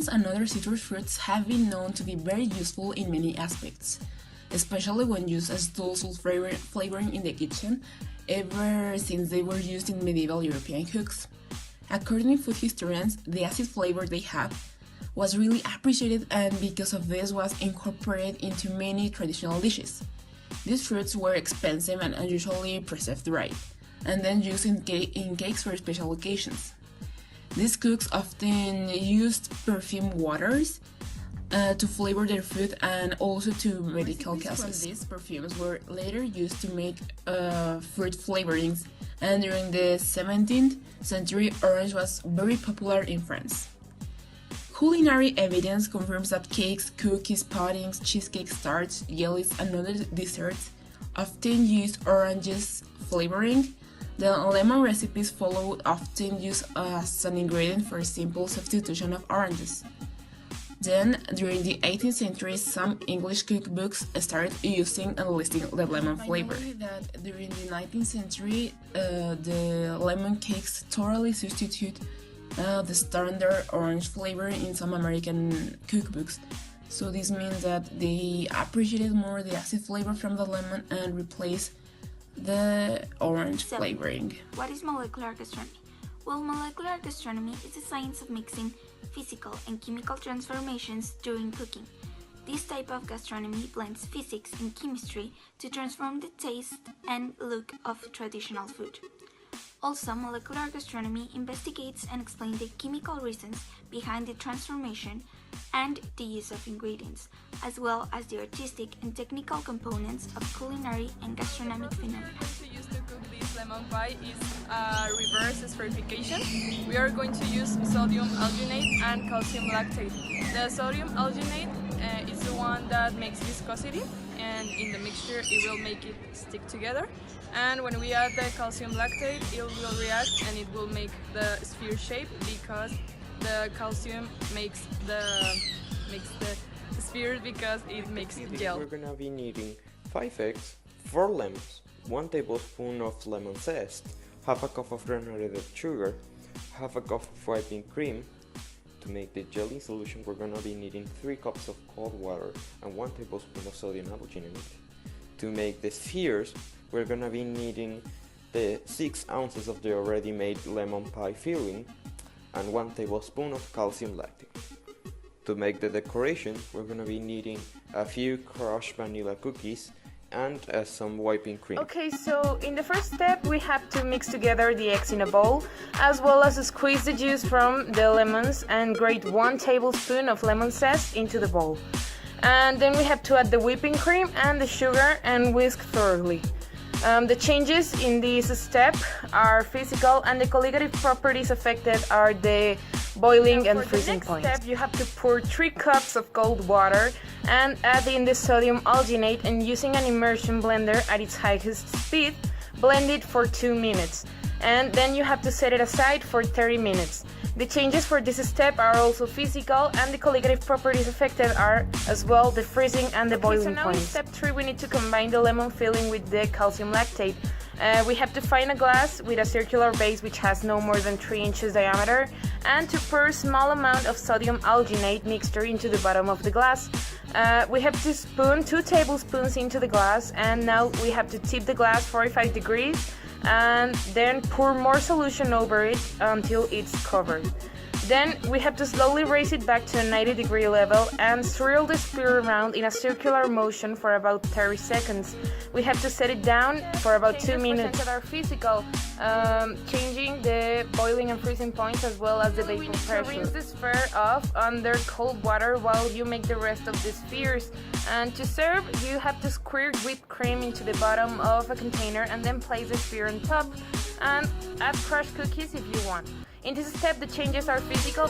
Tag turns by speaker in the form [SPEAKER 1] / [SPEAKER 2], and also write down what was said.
[SPEAKER 1] lemons and other citrus fruits have been known to be very useful in many aspects, especially when used as tools of flavoring in the kitchen, ever since they were used in medieval European cooks. According to food historians, the acid flavor they have was really appreciated, and because of this was incorporated into many traditional dishes. These fruits were expensive and usually preserved dried, and then used in cakes for special occasions. These cooks often used perfumed waters to flavor their food and also to medical cases. These perfumes were later used to make fruit flavorings, and during the 17th century, orange was very popular in France. Culinary evidence confirms that cakes, cookies, puddings, cheesecakes, tarts, jellies, and other desserts often used oranges flavoring. The lemon recipes followed often use as an ingredient for a simple substitution of oranges. Then, during the 18th century, some English cookbooks started using and listing the lemon flavor. That during the 19th century, the lemon cakes totally substitute the standard orange flavor in some American cookbooks. So this means that they appreciated more the acid flavor from the lemon and replaced the orange flavoring.
[SPEAKER 2] What is molecular gastronomy? Well, molecular gastronomy is the science of mixing physical and chemical transformations during cooking. This type of gastronomy blends physics and chemistry to transform the taste and look of traditional food. Also, molecular gastronomy investigates and explains the chemical reasons behind the transformation and the use of ingredients, as well as the artistic and technical components of culinary and gastronomic phenomena.
[SPEAKER 3] To use to cook this lemon pie is reverse espherification. We are going to use sodium alginate and calcium lactate. The sodium alginate is the one that makes viscosity, and in the mixture it will make it stick together. And when we add the calcium lactate, it will react and it will make the sphere shape, because the calcium makes the sphere because it makes it gel.
[SPEAKER 4] We're gonna be needing 5 eggs, 4 lemons, 1 tablespoon of lemon zest, half a cup of granulated sugar, half a cup of whipping cream. To make the jelly solution, we're gonna be needing 3 cups of cold water and 1 tablespoon of sodium alginate. To make the spheres, we're gonna be needing the 6 ounces of the already made lemon pie filling and 1 tablespoon of calcium lactate. To make the decoration, we're gonna be needing a few crushed vanilla cookies and some whipping cream.
[SPEAKER 5] Okay, so in the first step we have to mix together the eggs in a bowl, as well as squeeze the juice from the lemons and grate 1 tablespoon of lemon zest into the bowl. And then we have to add the whipping cream and the sugar and whisk thoroughly. The changes in this step are physical, and the colligative properties affected are the boiling and freezing point. For the next step, you have to pour 3 cups of cold water and add in the sodium alginate, and using an immersion blender at its highest speed, blend it for 2 minutes. And then you have to set it aside for 30 minutes. The changes for this step are also physical, and the colligative properties affected are as well the freezing and the boiling point. In step 3, we need to combine the lemon filling with the calcium lactate. We have to find a glass with a circular base which has no more than 3 inches diameter, and to pour a small amount of sodium alginate mixture into the bottom of the glass. We have to spoon 2 tablespoons into the glass, and now we have to tip the glass 45 degrees and then pour more solution over it until it's covered. Then we have to slowly raise it back to a 90-degree level and swirl the sphere around in a circular motion for about 30 seconds. We have to set it down for about 2 minutes. That are physical, changing the boiling and freezing points as well as the vapor pressure. Rinse the sphere off under cold water while you make the rest of the spheres. And to serve, you have to squirt whipped cream into the bottom of a container and then place the sphere on top, and add crushed cookies if you want. In this step, the changes are physical.